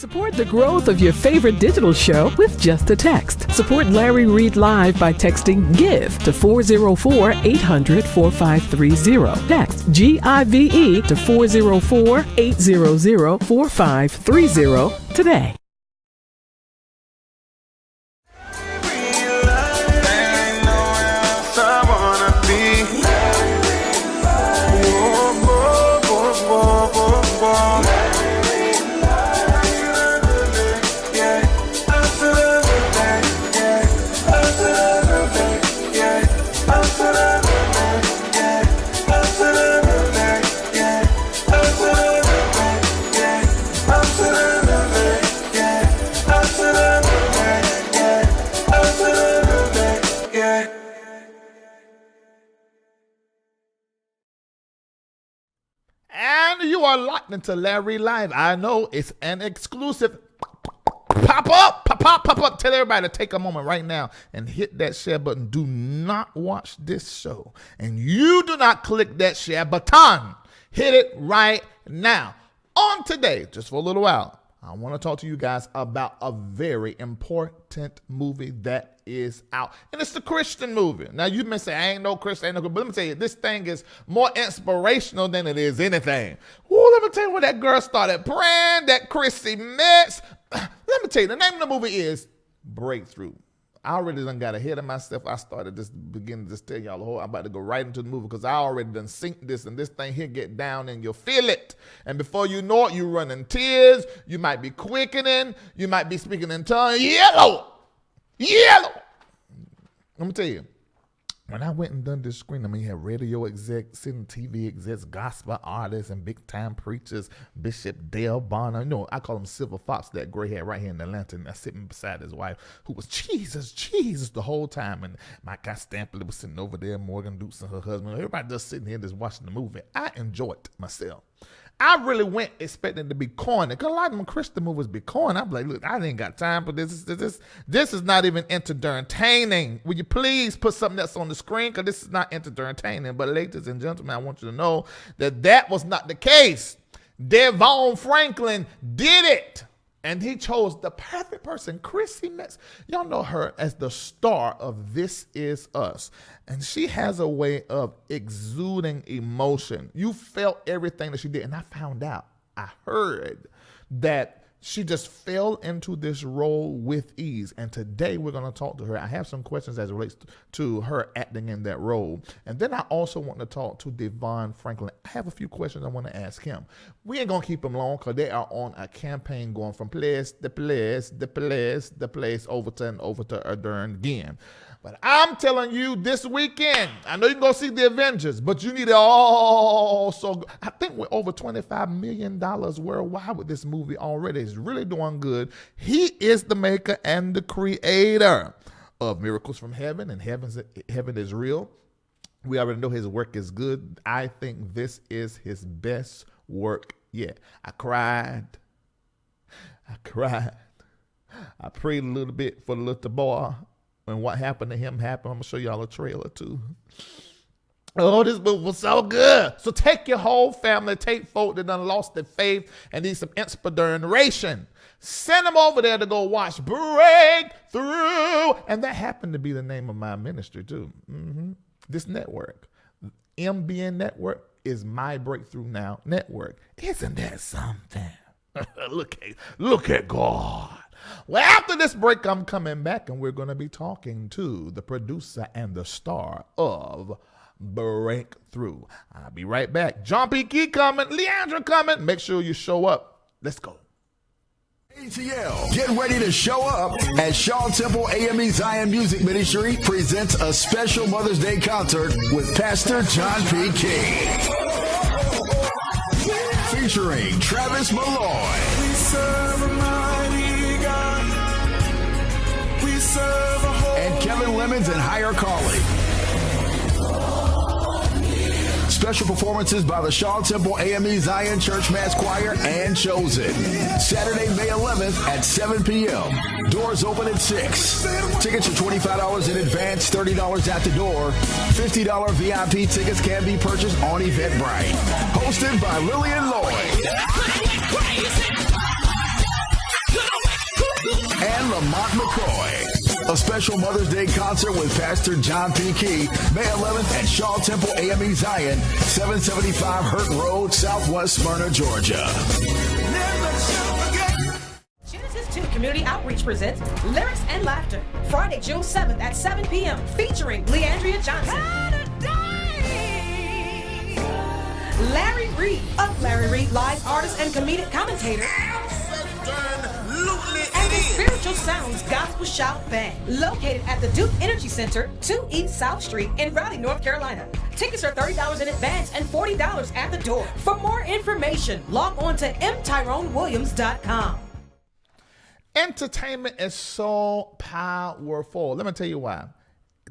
Support the growth of your favorite digital show with just a text. Support Larry Reid Live by texting GIVE to 404-800-4530. Text GIVE to 404-800-4530 today. You are locked into LarryReidLive. I know it's an exclusive. Pop up. Tell everybody to take a moment right now and hit that share button. Do not watch this show, and you do not click that share button. Hit it right now. On today, just for a little while, I want to talk to you guys about a very important movie that is out. And it's the Christian movie. Now, you may say, I ain't no Christian, but let me tell you, this thing is more inspirational than it is anything. Ooh, let me tell you when that girl started praying, that Chrissy Metz. Let me tell you, the name of the movie is Breakthrough. I already done got ahead of myself. I started just beginning to tell y'all the whole. I'm about to go right into the movie because I already done synced this, and this thing here get down and you'll feel it. And before you know it, you running tears. You might be quickening. You might be speaking in tongues. Yellow. Let me tell you, when I went and done this screen, you had radio execs, TV execs, gospel artists, and big time preachers, Bishop Devon. I call him Silver Fox, that gray hair right here in Atlanta, and sitting beside his wife, who was Jesus the whole time. And my guy Stampley was sitting over there, Morgan Dukes and her husband. Everybody just sitting here just watching the movie. I enjoyed myself. I really went expecting to be corny, because a lot of them Christian movies be corny. I'm like, look, I ain't got time for this. This is not even entertaining. Will you please put something else on the screen? Because this is not entertaining. But ladies and gentlemen, I want you to know that was not the case. Devon Franklin did it. And he chose the perfect person, Chrissy Metz. Y'all know her as the star of This Is Us. And she has a way of exuding emotion. You felt everything that she did. And I found out, I heard that she just fell into this role with ease. And today we're going to talk to her. I have some questions as it relates to her acting in that role. And then I also want to talk to Devon Franklin. I have a few questions I want to ask him. We ain't going to keep them long because they are on a campaign going from place to place, over to again. But I'm telling you, this weekend, I know you can go see the Avengers, but you need to also, I think we're over $25 million worldwide with this movie already. It's really doing good. He is the maker and the creator of Miracles from Heaven, and Heaven is Real. We already know his work is good. I think this is his best work yet. I cried. I prayed a little bit for the little boy. And what happened to him happened. I'm going to show y'all a trailer too. Oh, this movie was so good. So take your whole family, take folk that done lost their faith and need some inspiration. Send them over there to go watch Breakthrough. And that happened to be the name of my ministry too. This network, MBN Network, is My Breakthrough Now Network. Isn't that something? Look at God. Well, after this break, I'm coming back, and we're going to be talking to the producer and the star of Breakthrough. I'll be right back. John P. Key coming, Leandra coming. Make sure you show up. Let's go. ATL, get ready to show up as Shaw Temple AME Zion Music Ministry presents a special Mother's Day concert with Pastor John P. King. Featuring Travis Malloy. We serve a mighty God. We serve a holy and Kevin Lemons and Higher Calling. Special performances by the Shaw Temple AME Zion Church Mass Choir and Chosen. Saturday, May 11th at 7 p.m. Doors open at 6. Tickets are $25 in advance, $30 at the door. $50 VIP tickets can be purchased on Eventbrite. Hosted by Lillian Lloyd. A special Mother's Day concert with Pastor John P. Key, May 11th at Shaw Temple AME Zion, 775 Hurt Road, Southwest Smyrna, Georgia. Genesis 2 Community Outreach presents Lyrics and Laughter, Friday, June 7th at 7 p.m., featuring Leandria Johnson. Larry Reid of LarryReidLive, artist and comedic commentator. And the Spiritual Sounds Gospel Shout Band, located at the Duke Energy Center, 2 East South Street in Raleigh, North Carolina. Tickets are $30 in advance and $40 at the door. For more information, log on to mtyronewilliams.com. Entertainment is so powerful. Let me tell you why.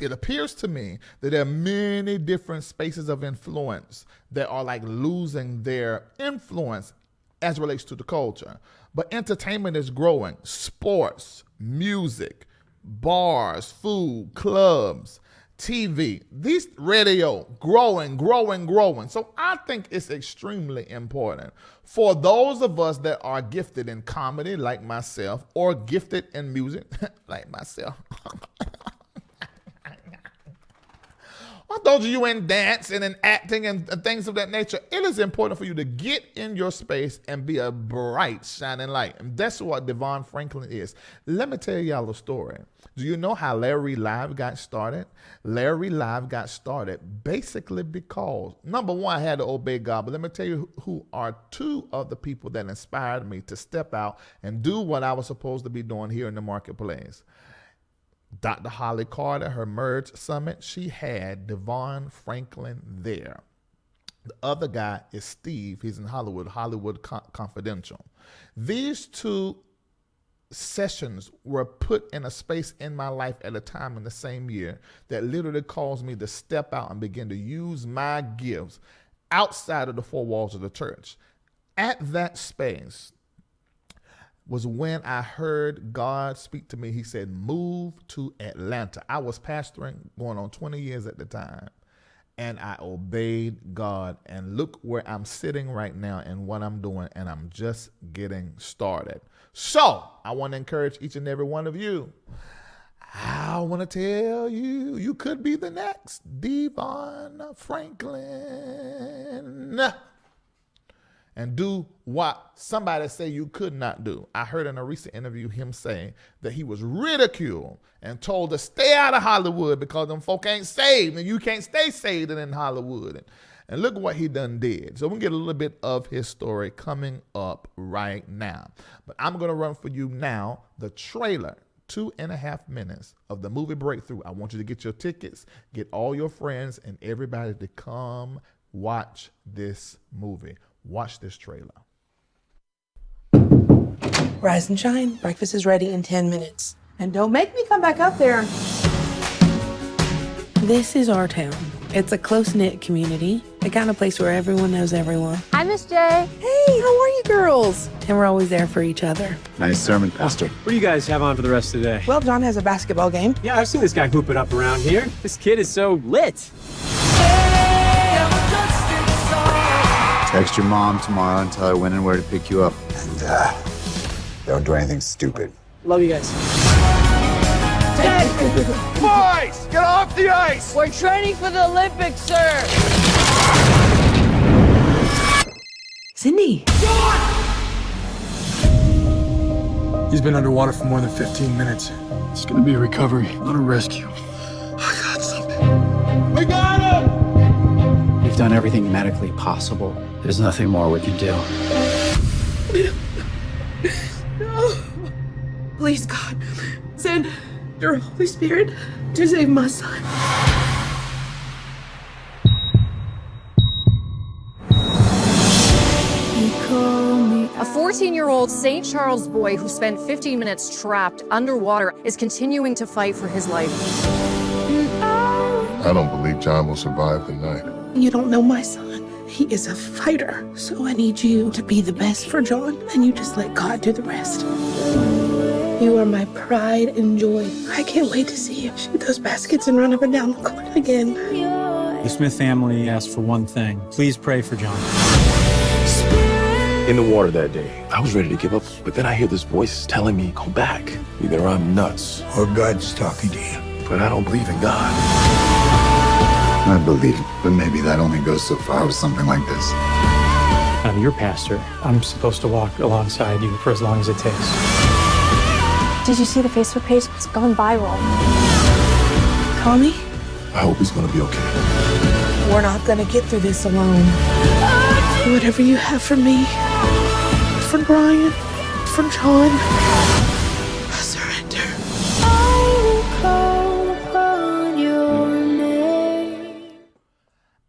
It appears to me that there are many different spaces of influence that are like losing their influence as it relates to the culture. But entertainment is growing. Sports, music, bars, food, clubs, TV, these radio, growing. So I think it's extremely important for those of us that are gifted in comedy like myself or gifted in music like myself. Or those of you in dance and in acting and things of that nature, it is important for you to get in your space and be a bright, shining light. And that's what Devon Franklin is. Let me tell y'all a story. Do you know how LarryReidLive got started? LarryReidLive got started basically because, number one, I had to obey God. But let me tell you who are two of the people that inspired me to step out and do what I was supposed to be doing here in the marketplace. Dr. Holly Carter, her Merge Summit, she had Devon Franklin there. The other guy is Steve. He's in Hollywood Confidential. These two sessions were put in a space in my life at a time in the same year that literally caused me to step out and begin to use my gifts outside of the four walls of the church. At that space was when I heard God speak to me. He said, move to Atlanta. I was pastoring going on 20 years at the time, and I obeyed God. And look where I'm sitting right now and what I'm doing, and I'm just getting started. So I want to encourage each and every one of you. I want to tell you, you could be the next Devon Franklin. And do what somebody say you could not do. I heard in a recent interview him saying that he was ridiculed and told to stay out of Hollywood because them folk ain't saved and you can't stay saved in Hollywood. And look what he done did. So we'll get a little bit of his story coming up right now. But I'm going to run for you now the trailer, 2.5 minutes of the movie Breakthrough. I want you to get your tickets, get all your friends and everybody to come watch this movie. Watch this trailer. Rise and shine. Breakfast is ready in 10 minutes. And don't make me come back up there. This is our town. It's a close-knit community, the kind of place where everyone knows everyone. Hi, Miss J. Hey, how are you girls? And we're always there for each other. Nice sermon, Pastor. What do you guys have on for the rest of the day? Well, John has a basketball game. Yeah, I've seen this guy hoop it up around here. This kid is so lit. Text your mom tomorrow and tell her when and where to pick you up. And don't do anything stupid. Love you guys. Boys, get off the ice! We're training for the Olympics, sir. Cindy. He's been underwater for more than 15 minutes. It's gonna be a recovery, not a rescue. I got something. We got him! We've done everything medically possible. There's nothing more we can do. No. Please, God, send your Holy Spirit to save my son. A 14-year-old St. Charles boy who spent 15 minutes trapped underwater is continuing to fight for his life. I don't believe John will survive the night. You don't know my son. He is a fighter. So I need you to be the best for John, and you just let God do the rest. You are my pride and joy. I can't wait to see you shoot those baskets and run up and down the court again. The Smith family asked for one thing. Please pray for John. In the water that day, I was ready to give up, but then I hear this voice telling me, go back. Either I'm nuts or God's talking to you. But I don't believe in God. I believe, but maybe that only goes so far with something like this. I'm your pastor. I'm supposed to walk alongside you for as long as it takes. Did you see the Facebook page? It's gone viral. Call me. I hope he's gonna be okay. We're not gonna get through this alone. Whatever you have for me, for Brian, for John, I surrender.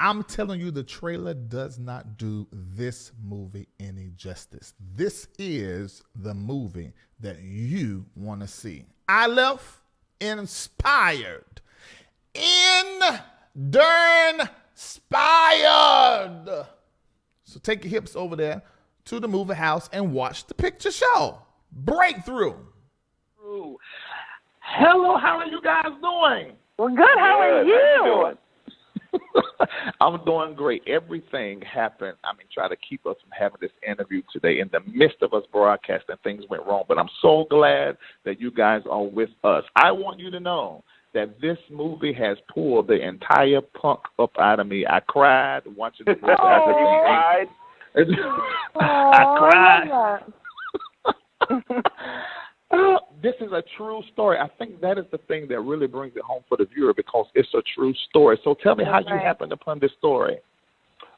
I'm telling you, the trailer does not do this movie any justice. This is the movie that you want to see. I left inspired. Inspired. So take your hips over there to the movie house and watch the picture show. Breakthrough. Hello, how are you guys doing? We're good. How are you? I'm doing great. Everything happened. Try to keep us from having this interview today. In the midst of us broadcasting, things went wrong. But I'm so glad that you guys are with us. I want you to know that this movie has pulled the entire punk up out of me. I cried watching the movie. I cried. This is a true story. I think that is the thing that really brings it home for the viewer, because it's a true story. So tell me how you happened upon this story.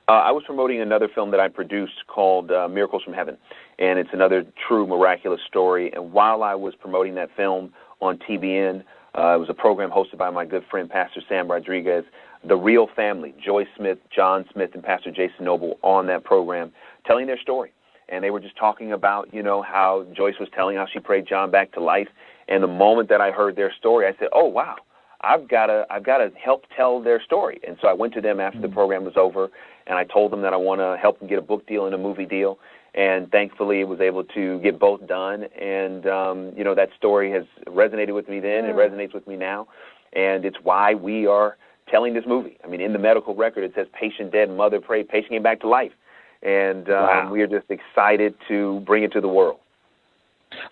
I was promoting another film that I produced called Miracles from Heaven, and it's another true miraculous story. And while I was promoting that film on TBN, it was a program hosted by my good friend, Pastor Sam Rodriguez, the real family, Joyce Smith, John Smith, and Pastor Jason Noble on that program, telling their story. And they were just talking about, how Joyce was telling how she prayed John back to life. And the moment that I heard their story, I said, oh, wow, I've got to help tell their story. And so I went to them after the program was over, and I told them that I want to help them get a book deal and a movie deal. And thankfully, it was able to get both done. And, that story has resonated with me then. It resonates with me now. And it's why we are telling this movie. In the medical record, it says patient dead, mother prayed, patient came back to life. And we are just excited to bring it to the world.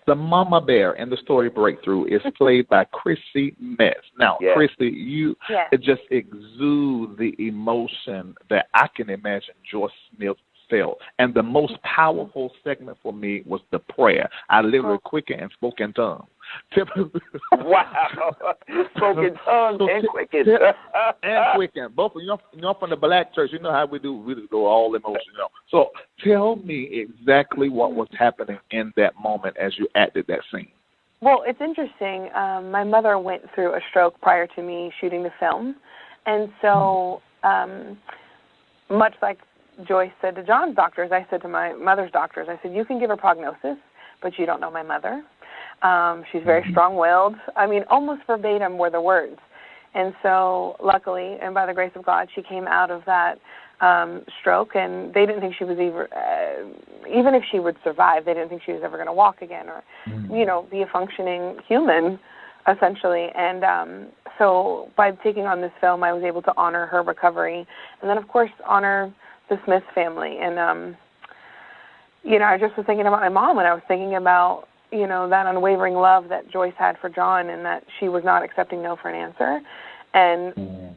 The mama bear in the story Breakthrough is played by Chrissy Metz. Now, Chrissy, it just exudes the emotion that I can imagine Joyce Smith felt. And the most powerful segment for me was the prayer. I literally quickened and spoke in tongues. Wow. Spoken tongues and quickened. And quickened. Both, from the black church, you know how we do. We just go all emotion, So tell me exactly what was happening in that moment as you acted that scene. Well, it's interesting. My mother went through a stroke prior to me shooting the film. And so much like Joyce said to John's doctors, I said to my mother's doctors, I said, you can give her prognosis, but you don't know my mother. She's very strong-willed. Almost verbatim were the words. And so luckily, and by the grace of God, she came out of that stroke, and they didn't think she was even if she would survive, they didn't think she was ever going to walk again or, be a functioning human, essentially. And so by taking on this film, I was able to honor her recovery and then, of course, honor the Smith family. And, I just was thinking about my mom, and I was thinking about, that unwavering love that Joyce had for John, and that she was not accepting no for an answer. And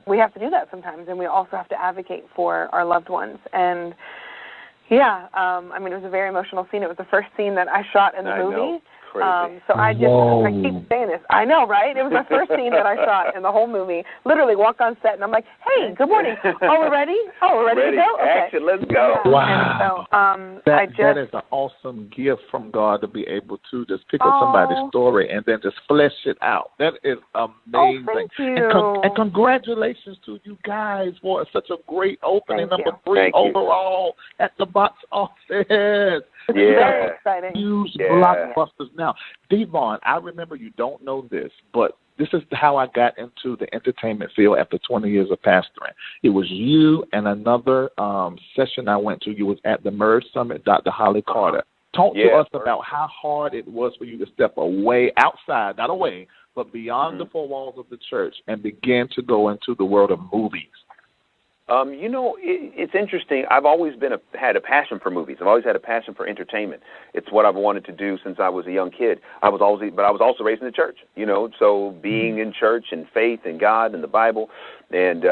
we have to do that sometimes, and we also have to advocate for our loved ones. And, it was a very emotional scene. It was the first scene that I shot in the movie. So I keep saying this. I know, right? It was the first scene that I shot in the whole movie. Literally walk on set, and I'm like, hey, good morning. Oh, we're ready? Oh, we're ready to go? Okay. Action, let's go. Yeah. Wow. And so, that is an awesome gift from God to be able to just pick up somebody's story and then just flesh it out. That is amazing. Oh, thank you. And congratulations to you guys for such a great opening, number 3 overall at the box office. Very exciting. Huge blockbusters. Now, Devon, I remember, you don't know this, but this is how I got into the entertainment field after 20 years of pastoring. It was you and another session I went to. You was at the Merge Summit, Dr. Holly Carter. Talk to us about how hard it was for you to step away, outside, not away, but beyond the four walls of the church and begin to go into the world of movies. It's interesting. I've always had a passion for movies. I've always had a passion for entertainment. It's what I've wanted to do since I was a young kid. But I was also raised in the church, so being in church and faith and God and the Bible and,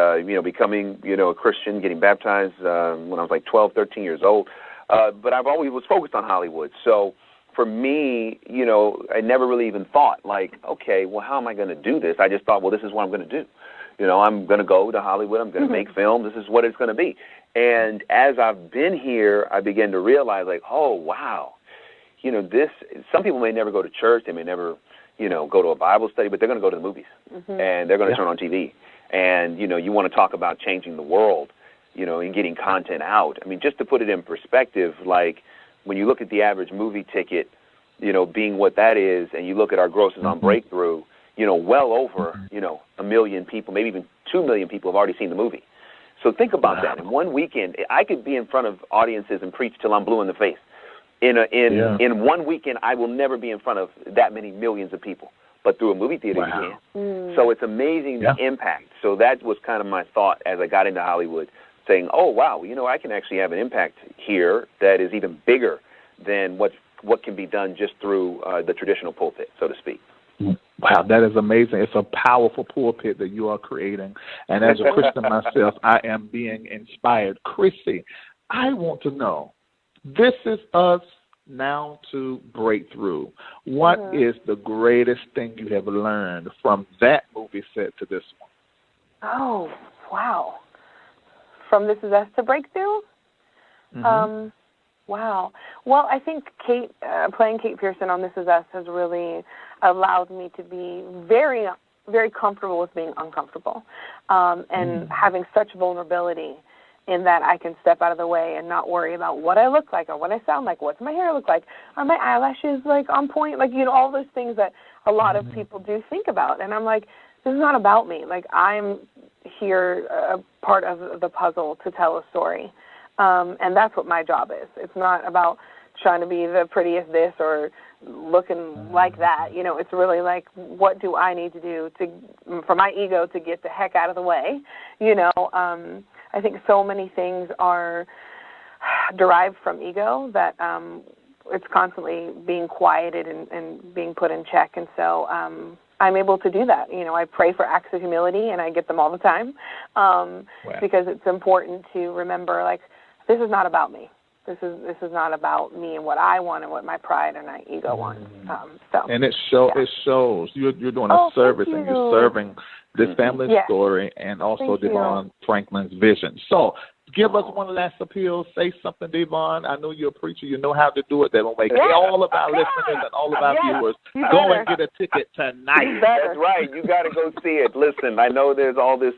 becoming, a Christian, getting baptized when I was like 12, 13 years old. But I've always was focused on Hollywood. So for me, I never really even thought okay, well, how am I going to do this? I just thought, well, this is what I'm going to do. I'm going to go to Hollywood. I'm going to make film. This is what it's going to be. And as I've been here, I began to realize, oh, wow, some people may never go to church. They may never, go to a Bible study, but they're going to go to the movies. And they're going to turn on TV. And, you want to talk about changing the world, and getting content out. I mean, just to put it in perspective, when you look at the average movie ticket, being what that is, and you look at our grosses on Breakthrough, well over, 1 million people, maybe even 2 million people have already seen the movie. So think about that. In one weekend, I could be in front of audiences and preach till I'm blue in the face. In 1 weekend, I will never be in front of that many millions of people. But through a movie theater, you can. So it's amazing the impact. So that was kind of my thought as I got into Hollywood, saying, oh, wow, I can actually have an impact here that is even bigger than what can be done just through the traditional pulpit, so to speak. Wow, that is amazing. It's a powerful pulpit that you are creating. And as a Christian myself, I am being inspired. Chrissy, I want to know, this is us now to Breakthrough. What is the greatest thing you have learned from that movie set to this one? Oh, wow. From This Is Us to Breakthrough? Wow. Well, I think playing Kate Pearson on This Is Us has really allowed me to be very, very comfortable with being uncomfortable and having such vulnerability in that I can step out of the way and not worry about what I look like or what I sound like, what's my hair look like, are my eyelashes on point, all those things that a lot of people do think about. And I'm like, this is not about me. I'm here, part of the puzzle to tell a story. And that's what my job is. It's not about trying to be the prettiest this or looking like that. It's really what do I need to do for my ego to get the heck out of the way? I think so many things are derived from ego that it's constantly being quieted and being put in check. And so I'm able to do that. I pray for acts of humility, and I get them all the time because it's important to remember, this is not about me. This is not about me and what I want and what my pride and my ego want. And it shows you're doing a service and you're serving this family story and also Devon Franklin's vision. So give us one last appeal. Say something, Devon. I know you're a preacher. You know how to do it. That will make all of our listeners and all of our viewers go and get a ticket tonight. That's right. You got to go see it. Listen, I know there's all this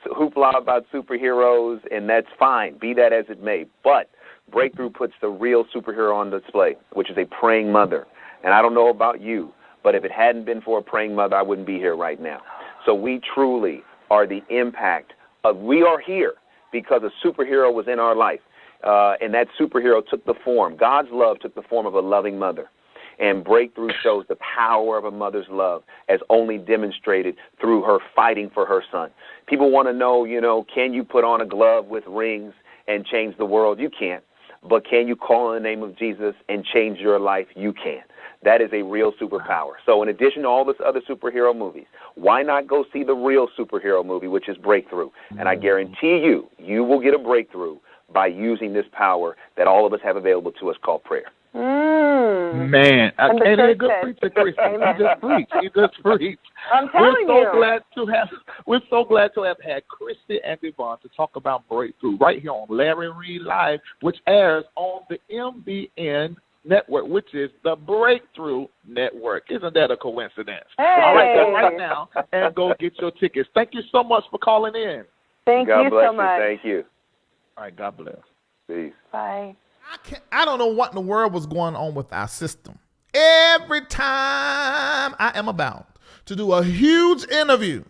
hoopla about superheroes, and that's fine. Be that as it may. But Breakthrough puts the real superhero on display, which is a praying mother. And I don't know about you, but if it hadn't been for a praying mother, I wouldn't be here right now. So we truly are the impact of, we are here because a superhero was in our life. And that superhero took the form, God's love took the form of a loving mother. And Breakthrough shows the power of a mother's love as only demonstrated through her fighting for her son. People want to know, can you put on a glove with rings and change the world? You can't. But can you call on the name of Jesus and change your life? You can. That is a real superpower. So in addition to all this other superhero movies, why not go see the real superhero movie, which is Breakthrough? And I guarantee you, you will get a breakthrough by using this power that all of us have available to us called prayer. Man, and a good preacher, Chrissy. He just preached. I'm telling you. We're so glad to have had Chrissy and Devon to talk about Breakthrough right here on Larry Reid Live, which airs on the MBN network, which is the Breakthrough Network. Isn't that a coincidence? Hey. All right, go right now and go get your tickets. Thank you so much for calling in. Thank you so much. Thank you. All right, God bless. Peace. Bye. I don't know what in the world was going on with our system. Every time I am about to do a huge interview,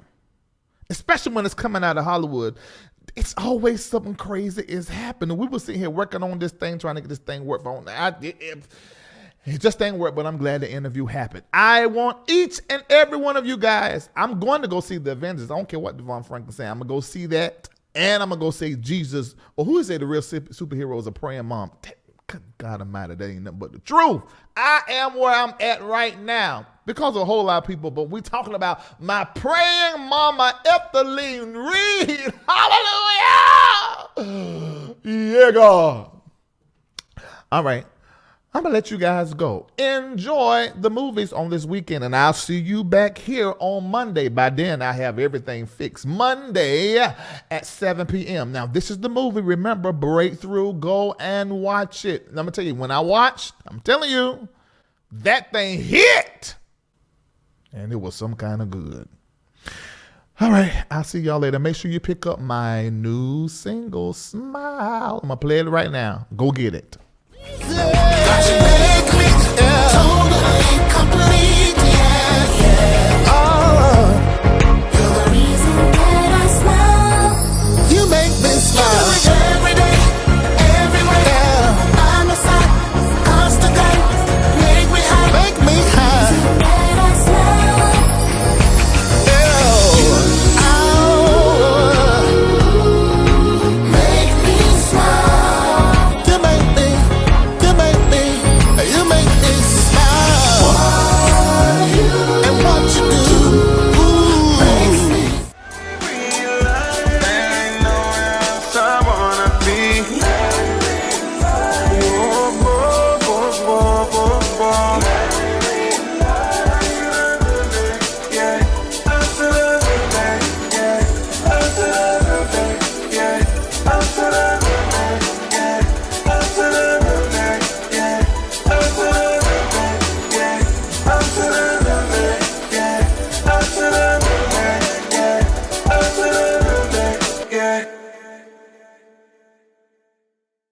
especially when it's coming out of Hollywood, it's always something crazy is happening. We were sitting here working on this thing, trying to get this thing work. It just ain't work, but I'm glad the interview happened. I want each and every one of you guys, I'm going to go see The Avengers. I don't care what Devon Franklin's saying. I'm going to go see that And I'm going to go say Jesus, or who is it, the real superhero is a praying mom. God almighty, that ain't nothing but the truth. I am where I'm at right now because of a whole lot of people, but we talking about my praying mama, LarryReid. Hallelujah! Yeah, God. All right. I'm going to let you guys go. Enjoy the movies on this weekend, and I'll see you back here on Monday. By then, I have everything fixed. Monday at 7 p.m. Now, this is the movie. Remember, Breakthrough. Go and watch it. And I'm going to tell you, when I watched, I'm telling you, that thing hit. And it was some kind of good. All right. I'll see y'all later. Make sure you pick up my new single, Smile. I'm going to play it right now. Go get it.